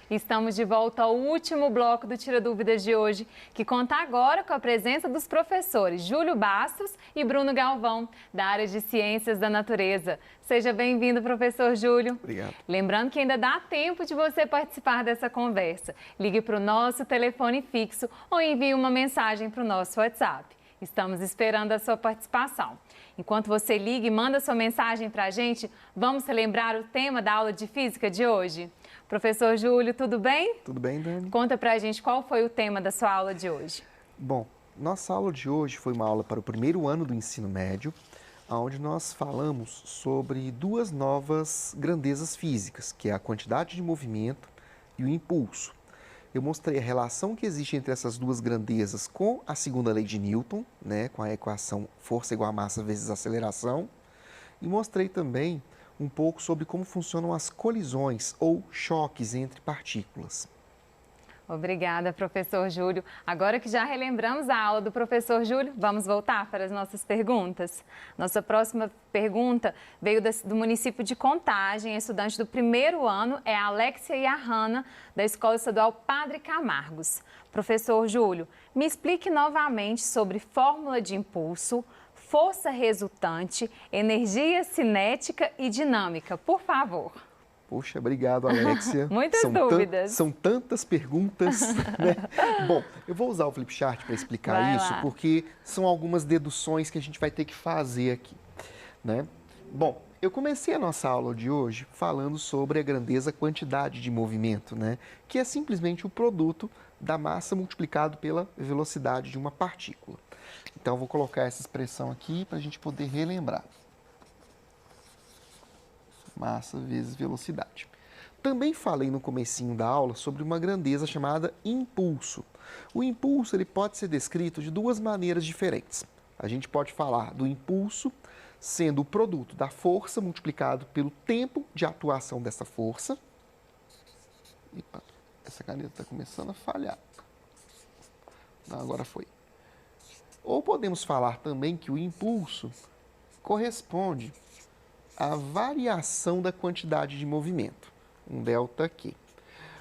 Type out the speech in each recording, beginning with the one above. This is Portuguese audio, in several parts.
Estamos de volta ao último bloco do Tira Dúvidas de hoje, que conta agora com a presença dos professores Júlio Bastos e Bruno Galvão, da área de Ciências da Natureza. Seja bem-vindo, professor Júlio. Obrigado. Lembrando que ainda dá tempo de você participar dessa conversa. Ligue para o nosso telefone fixo ou envie uma mensagem para o nosso WhatsApp. Estamos esperando a sua participação. Enquanto você liga e manda sua mensagem para a gente, vamos relembrar o tema da aula de Física de hoje? Professor Júlio, tudo bem? Tudo bem, Dani? Conta pra gente qual foi o tema da sua aula de hoje. Bom, nossa aula de hoje foi uma aula para o primeiro ano do ensino médio, onde nós falamos sobre duas novas grandezas físicas, que é a quantidade de movimento e o impulso. Eu mostrei a relação que existe entre essas duas grandezas com a segunda lei de Newton, com a equação força igual a massa vezes aceleração, e mostrei também um pouco sobre como funcionam as colisões ou choques entre partículas. Obrigada, professor Júlio. Agora que já relembramos a aula do professor Júlio, vamos voltar para as nossas perguntas. Nossa próxima pergunta veio do município de Contagem. A estudante do primeiro ano é a Alexia Yahana, da Escola Estadual Padre Camargos. Professor Júlio, me explique novamente sobre fórmula de impulso, força resultante, energia cinética e dinâmica, por favor. Poxa, obrigado, Alexia. Muitas dúvidas. São tantas perguntas, né? Bom, eu vou usar o flipchart para explicar isso, porque são algumas deduções que a gente vai ter que fazer aqui, né? Bom, eu comecei a nossa aula de hoje falando sobre a grandeza quantidade de movimento, né? Que é simplesmente o produto da massa multiplicado pela velocidade de uma partícula. Então, eu vou colocar essa expressão aqui para a gente poder relembrar. Massa vezes velocidade. Também falei no comecinho da aula sobre uma grandeza chamada impulso. O impulso ele pode ser descrito de duas maneiras diferentes. A gente pode falar do impulso sendo o produto da força multiplicado pelo tempo de atuação dessa força. Epa, essa caneta está começando a falhar. Não, agora foi. Ou podemos falar também que o impulso corresponde à variação da quantidade de movimento, um ΔQ.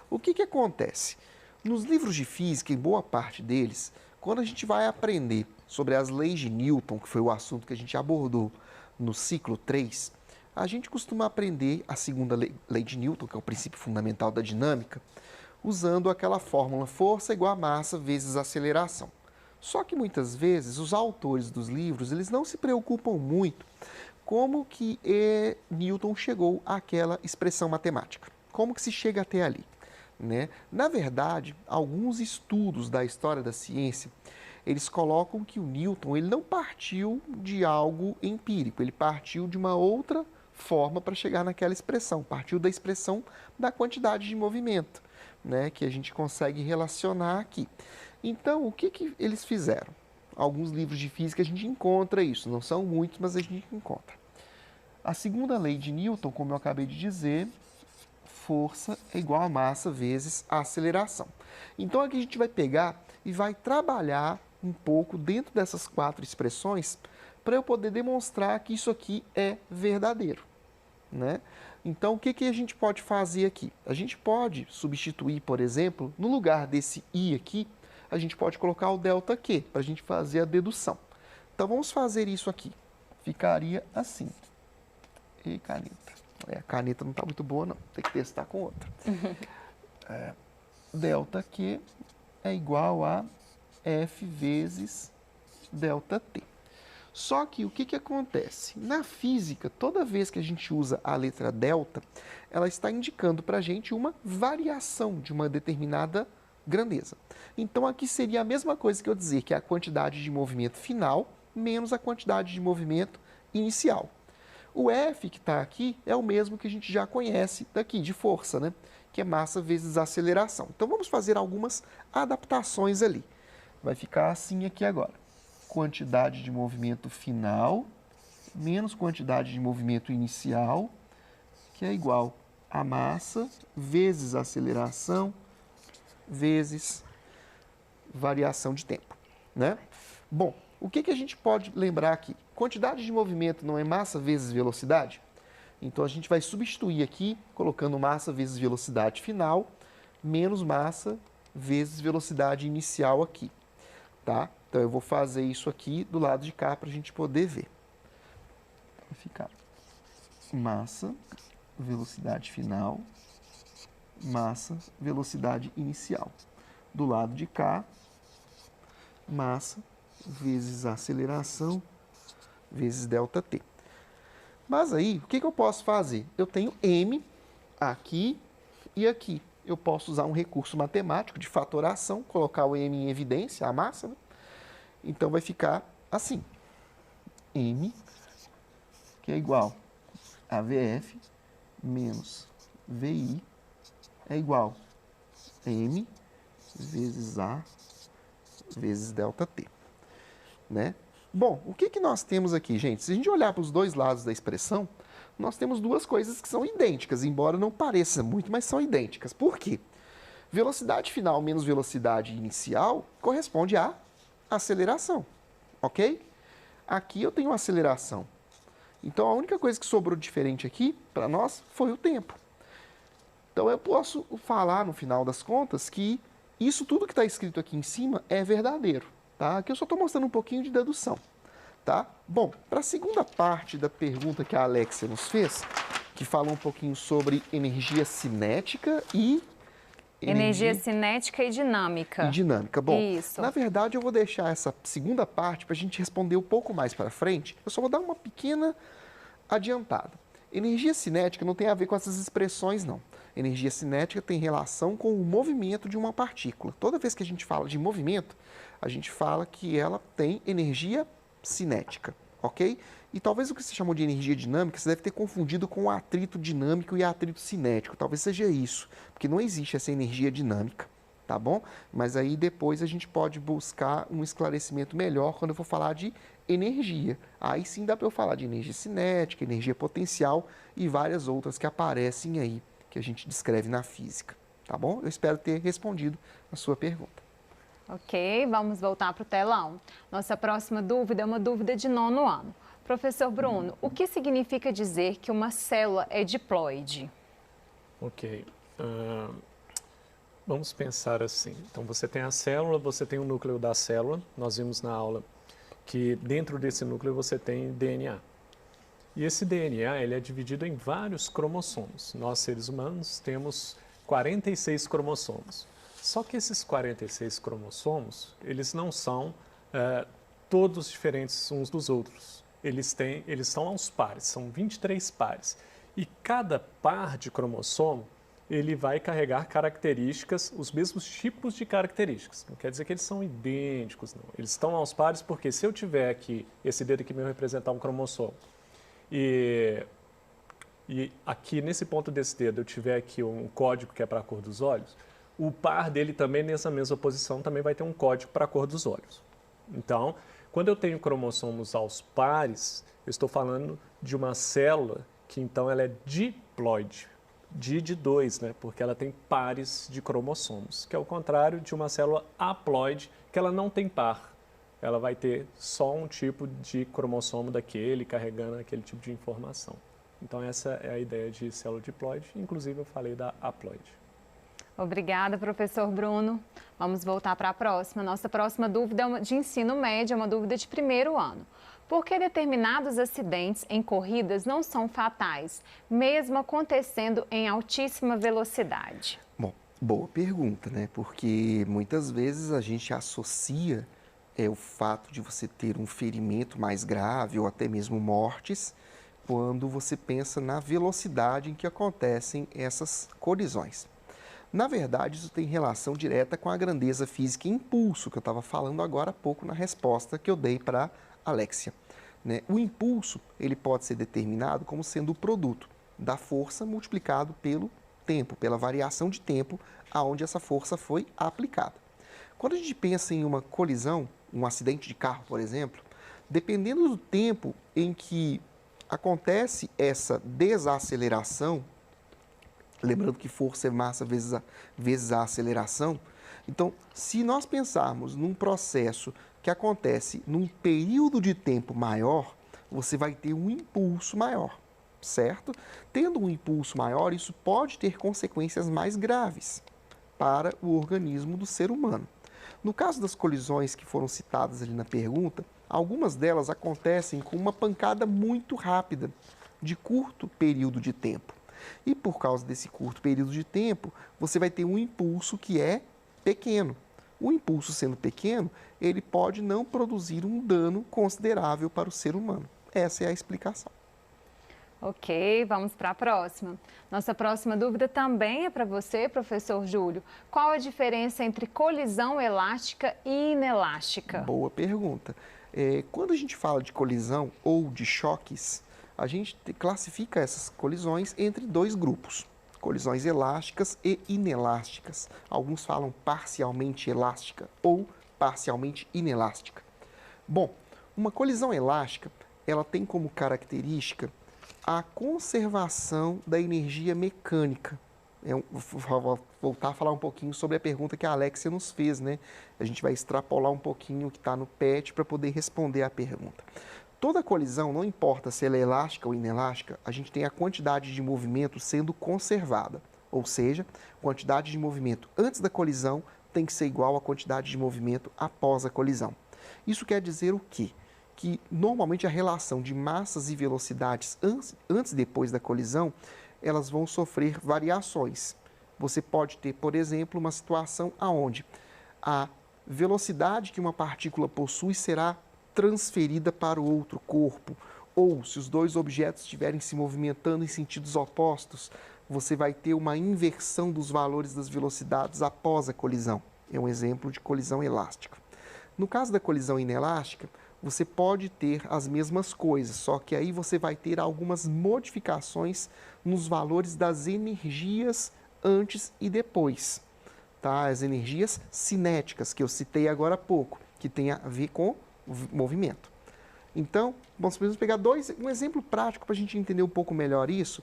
O que acontece? Nos livros de física, em boa parte deles, quando a gente vai aprender sobre as leis de Newton, que foi o assunto que a gente abordou no ciclo 3, a gente costuma aprender a segunda lei de Newton, que é o princípio fundamental da dinâmica, usando aquela fórmula força igual a massa vezes aceleração. Só que muitas vezes os autores dos livros eles não se preocupam muito como que Newton chegou àquela expressão matemática. Como que se chega até ali, né? Na verdade, alguns estudos da história da ciência, eles colocam que o Newton ele não partiu de algo empírico, ele partiu de uma outra forma para chegar naquela expressão, partiu da expressão da quantidade de movimento, né, que a gente consegue relacionar aqui. Então, o que eles fizeram? Alguns livros de física a gente encontra isso, não são muitos, mas a gente encontra. A segunda lei de Newton, como eu acabei de dizer, força é igual a massa vezes a aceleração. Então, aqui a gente vai pegar e vai trabalhar um pouco dentro dessas quatro expressões para eu poder demonstrar que isso aqui é verdadeiro, né? Então, o que a gente pode fazer aqui? A gente pode substituir, por exemplo, no lugar desse I aqui, a gente pode colocar o ΔQ para a gente fazer a dedução. Então, vamos fazer isso aqui. Ficaria assim. E caneta. A caneta não está muito boa, não. Tem que testar com outra. ΔQ é igual a F vezes ΔT. Só que o que acontece? Na física, toda vez que a gente usa a letra delta, ela está indicando para a gente uma variação de uma determinada grandeza. Então, aqui seria a mesma coisa que eu dizer que é a quantidade de movimento final menos a quantidade de movimento inicial. O F que está aqui é o mesmo que a gente já conhece daqui, de força, né? Que é massa vezes aceleração. Então, vamos fazer algumas adaptações ali. Vai ficar assim aqui agora. Quantidade de movimento final menos quantidade de movimento inicial, que é igual a massa vezes aceleração vezes variação de tempo, né? Bom, o que a gente pode lembrar aqui? Quantidade de movimento não é massa vezes velocidade? Então, a gente vai substituir aqui, colocando massa vezes velocidade final, menos massa vezes velocidade inicial aqui, tá? Então, eu vou fazer isso aqui do lado de cá para a gente poder ver. Vai ficar massa, velocidade final, massa, velocidade inicial. Do lado de cá, massa vezes aceleração vezes ΔT. Mas aí, o que eu posso fazer? Eu tenho m aqui e aqui. Eu posso usar um recurso matemático de fatoração, colocar o m em evidência, a massa, né? Então, vai ficar assim. M, que é igual a VF menos VI, é igual a M vezes A vezes ΔT, né? Bom, o que nós temos aqui, gente? Se a gente olhar para os dois lados da expressão, nós temos duas coisas que são idênticas, embora não pareça muito, mas são idênticas. Por quê? Velocidade final menos velocidade inicial corresponde à aceleração, ok? Aqui eu tenho aceleração. Então, a única coisa que sobrou diferente aqui, para nós, foi o tempo. Então, eu posso falar, no final das contas, que isso tudo que está escrito aqui em cima é verdadeiro, tá? Aqui eu só estou mostrando um pouquinho de dedução, tá? Bom, para a segunda parte da pergunta que a Alexia nos fez, que fala um pouquinho sobre energia cinética e... Energia cinética e dinâmica. E dinâmica. Bom, isso. Na verdade, eu vou deixar essa segunda parte para a gente responder um pouco mais para frente. Eu só vou dar uma pequena adiantada. Energia cinética não tem a ver com essas expressões, não. Energia cinética tem relação com o movimento de uma partícula. Toda vez que a gente fala de movimento, a gente fala que ela tem energia cinética, ok? E talvez o que você chamou de energia dinâmica, você deve ter confundido com o atrito dinâmico e atrito cinético. Talvez seja isso, porque não existe essa energia dinâmica, tá bom? Mas aí depois a gente pode buscar um esclarecimento melhor quando eu for falar de energia. Aí sim dá para eu falar de energia cinética, energia potencial e várias outras que aparecem aí, que a gente descreve na física, tá bom? Eu espero ter respondido a sua pergunta. Ok, vamos voltar para o telão. Nossa próxima dúvida é uma dúvida de 9º ano. Professor Bruno, o que significa dizer que uma célula é diploide? Ok. Vamos pensar assim. Então, você tem a célula, você tem o núcleo da célula. Nós vimos na aula que dentro desse núcleo você tem DNA. E esse DNA ele é dividido em vários cromossomos. Nós, seres humanos, temos 46 cromossomos. Só que esses 46 cromossomos, eles não são todos diferentes uns dos outros. Eles são aos pares, são 23 pares. E cada par de cromossomo, ele vai carregar características, os mesmos tipos de características. Não quer dizer que eles são idênticos, não. Eles estão aos pares porque se eu tiver aqui, esse dedo aqui meu representar um cromossomo, e aqui nesse ponto desse dedo eu tiver aqui um código que é para a cor dos olhos, o par dele também nessa mesma posição também vai ter um código para a cor dos olhos. Então, quando eu tenho cromossomos aos pares, eu estou falando de uma célula que então ela é diploide. De 2, né? Porque ela tem pares de cromossomos, que é o contrário de uma célula haploide, que ela não tem par. Ela vai ter só um tipo de cromossomo daquele, carregando aquele tipo de informação. Então, essa é a ideia de célula diploide, inclusive eu falei da haploide. Obrigada, professor Bruno. Vamos voltar para a próxima. Nossa próxima dúvida é de ensino médio, é uma dúvida de 1º ano. Por que determinados acidentes em corridas não são fatais, mesmo acontecendo em altíssima velocidade? Bom, boa pergunta, né? Porque muitas vezes a gente associa o fato de você ter um ferimento mais grave ou até mesmo mortes quando você pensa na velocidade em que acontecem essas colisões. Na verdade, isso tem relação direta com a grandeza física e impulso, que eu estava falando agora há pouco na resposta que eu dei para Alexia. Né? O impulso ele pode ser determinado como sendo o produto da força multiplicado pelo tempo, pela variação de tempo aonde essa força foi aplicada. Quando a gente pensa em uma colisão, um acidente de carro, por exemplo, dependendo do tempo em que acontece essa desaceleração, lembrando que força é massa vezes a aceleração, então, se nós pensarmos num processo que acontece num período de tempo maior, você vai ter um impulso maior, certo? Tendo um impulso maior, isso pode ter consequências mais graves, para o organismo do ser humano. No caso das colisões que foram citadas ali na pergunta, algumas delas acontecem com uma pancada muito rápida, de curto período de tempo. E por causa desse curto período de tempo, você vai ter um impulso que é pequeno. O impulso sendo pequeno, ele pode não produzir um dano considerável para o ser humano. Essa é a explicação. Ok, vamos para a próxima. Nossa próxima dúvida também é para você, professor Júlio. Qual a diferença entre colisão elástica e inelástica? Boa pergunta. Quando a gente fala de colisão ou de choques, a gente classifica essas colisões entre dois grupos. Colisões elásticas e inelásticas. Alguns falam parcialmente elástica ou parcialmente inelástica. Bom, uma colisão elástica, ela tem como característica a conservação da energia mecânica. Vou voltar a falar um pouquinho sobre a pergunta que a Alexia nos fez, né? A gente vai extrapolar um pouquinho o que está no PET para poder responder a pergunta. Toda colisão, não importa se ela é elástica ou inelástica, a gente tem a quantidade de movimento sendo conservada. Ou seja, a quantidade de movimento antes da colisão tem que ser igual à quantidade de movimento após a colisão. Isso quer dizer o quê? Que normalmente a relação de massas e velocidades antes e depois da colisão, elas vão sofrer variações. Você pode ter, por exemplo, uma situação onde a velocidade que uma partícula possui será transferida para o outro corpo, ou se os dois objetos estiverem se movimentando em sentidos opostos, você vai ter uma inversão dos valores das velocidades após a colisão. É um exemplo de colisão elástica. No caso da colisão inelástica, você pode ter as mesmas coisas, só que aí você vai ter algumas modificações nos valores das energias antes e depois. Tá? As energias cinéticas, que eu citei agora há pouco, que tem a ver com o movimento. Então, vamos pegar um exemplo prático para a gente entender um pouco melhor isso.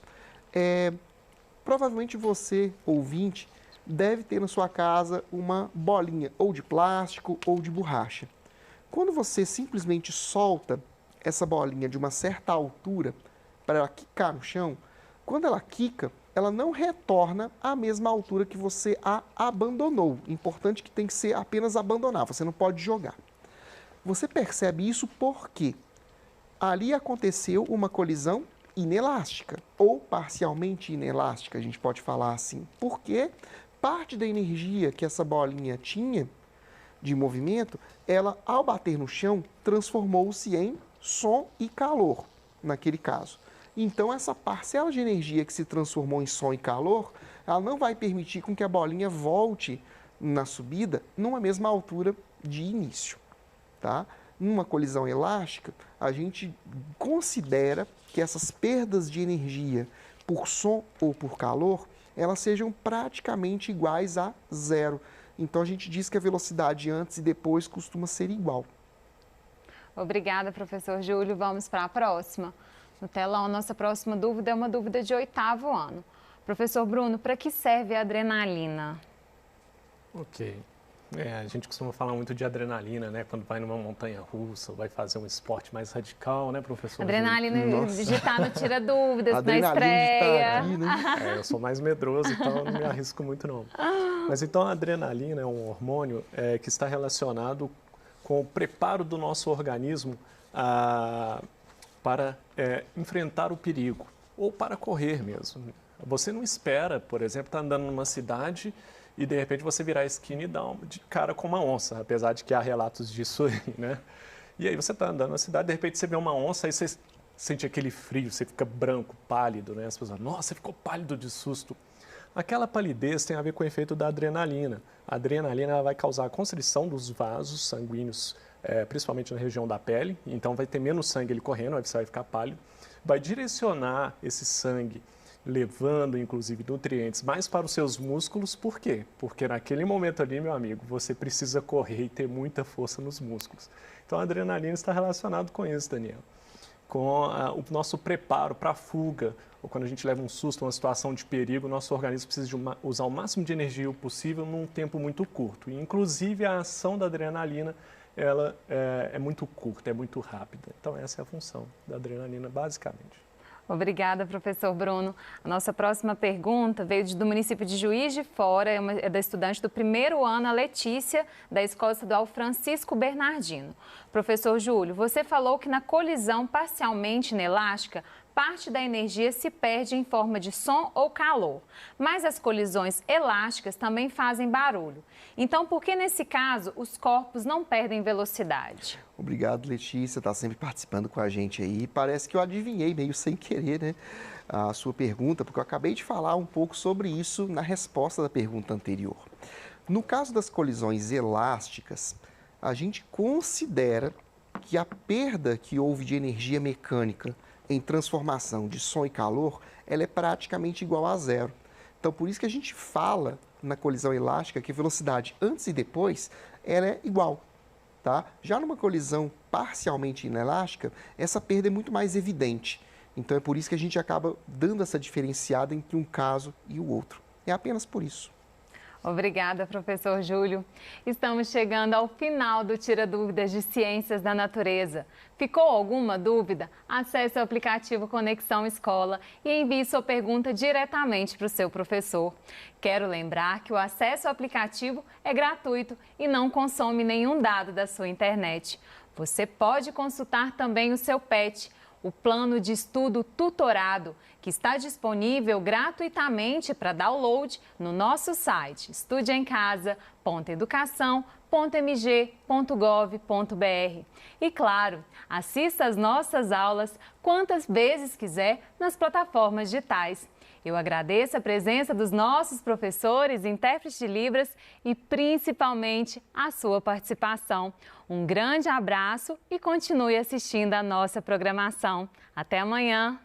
Provavelmente você, ouvinte, deve ter na sua casa uma bolinha ou de plástico ou de borracha. Quando você simplesmente solta essa bolinha de uma certa altura para ela quicar no chão, quando ela quica, ela não retorna à mesma altura que você a abandonou. Importante que tem que ser apenas abandonar, você não pode jogar. Você percebe isso porque ali aconteceu uma colisão inelástica ou parcialmente inelástica, a gente pode falar assim, porque parte da energia que essa bolinha tinha de movimento, ela, ao bater no chão, transformou-se em som e calor, naquele caso. Então, essa parcela de energia que se transformou em som e calor, ela não vai permitir com que a bolinha volte na subida numa mesma altura de início. Tá? Numa colisão elástica, a gente considera que essas perdas de energia por som ou por calor, elas sejam praticamente iguais a zero. Então, a gente diz que a velocidade antes e depois costuma ser igual. Obrigada, professor Júlio. Vamos para a próxima. No telão, nossa próxima dúvida é uma dúvida de 8º ano. Professor Bruno, para que serve a adrenalina? Ok. A gente costuma falar muito de adrenalina, né? Quando vai numa montanha-russa, vai fazer um esporte mais radical, né, professor? Adrenalina digitar no Tira Dúvidas, na Adrenalina estreia. aqui, né? Eu sou mais medroso, então não me arrisco muito, não. Mas então a adrenalina é um hormônio que está relacionado com o preparo do nosso organismo para enfrentar o perigo, ou para correr mesmo. Você não espera, por exemplo, estar andando numa cidade e de repente você virar a esquina e dar de cara com uma onça, apesar de que há relatos disso aí, né? E aí você está andando na cidade, de repente você vê uma onça, aí você sente aquele frio, você fica branco, pálido, né? As pessoas, nossa, você ficou pálido de susto. Aquela palidez tem a ver com o efeito da adrenalina. A adrenalina ela vai causar a constrição dos vasos sanguíneos, principalmente na região da pele, então vai ter menos sangue ele correndo, aí você vai ficar pálido. Vai direcionar esse sangue, levando inclusive nutrientes mais para os seus músculos. Por quê? Porque naquele momento ali, meu amigo, você precisa correr e ter muita força nos músculos. Então a adrenalina está relacionado com isso, Daniel. Com o nosso preparo para a fuga, ou quando a gente leva um susto, uma situação de perigo, o nosso organismo precisa usar o máximo de energia possível num tempo muito curto. E, inclusive, a ação da adrenalina ela é muito curta, é muito rápida. Então, essa é a função da adrenalina, basicamente. Obrigada, professor Bruno. A nossa próxima pergunta veio do município de Juiz de Fora, é da estudante do primeiro ano, a Letícia, da Escola Estadual Francisco Bernardino. Professor Júlio, você falou que na colisão parcialmente inelástica, parte da energia se perde em forma de som ou calor, mas as colisões elásticas também fazem barulho. Então, por que nesse caso os corpos não perdem velocidade? Obrigado, Letícia, está sempre participando com a gente aí. Parece que eu adivinhei meio sem querer, né, a sua pergunta, porque eu acabei de falar um pouco sobre isso na resposta da pergunta anterior. No caso das colisões elásticas, a gente considera que a perda que houve de energia mecânica em transformação de som e calor, ela é praticamente igual a zero. Então, por isso que a gente fala na colisão elástica que a velocidade antes e depois ela é igual. Tá? Já numa colisão parcialmente inelástica, essa perda é muito mais evidente. Então, é por isso que a gente acaba dando essa diferenciada entre um caso e o outro. É apenas por isso. Obrigada, professor Júlio. Estamos chegando ao final do Tira Dúvidas de Ciências da Natureza. Ficou alguma dúvida? Acesse o aplicativo Conexão Escola e envie sua pergunta diretamente para o seu professor. Quero lembrar que o acesso ao aplicativo é gratuito e não consome nenhum dado da sua internet. Você pode consultar também o seu PET, o plano de estudo tutorado, que está disponível gratuitamente para download no nosso site estudeemcasa.educação.mg.gov.br. E claro, assista às nossas aulas quantas vezes quiser nas plataformas digitais. Eu agradeço a presença dos nossos professores, intérpretes de Libras e principalmente a sua participação. Um grande abraço e continue assistindo a nossa programação. Até amanhã!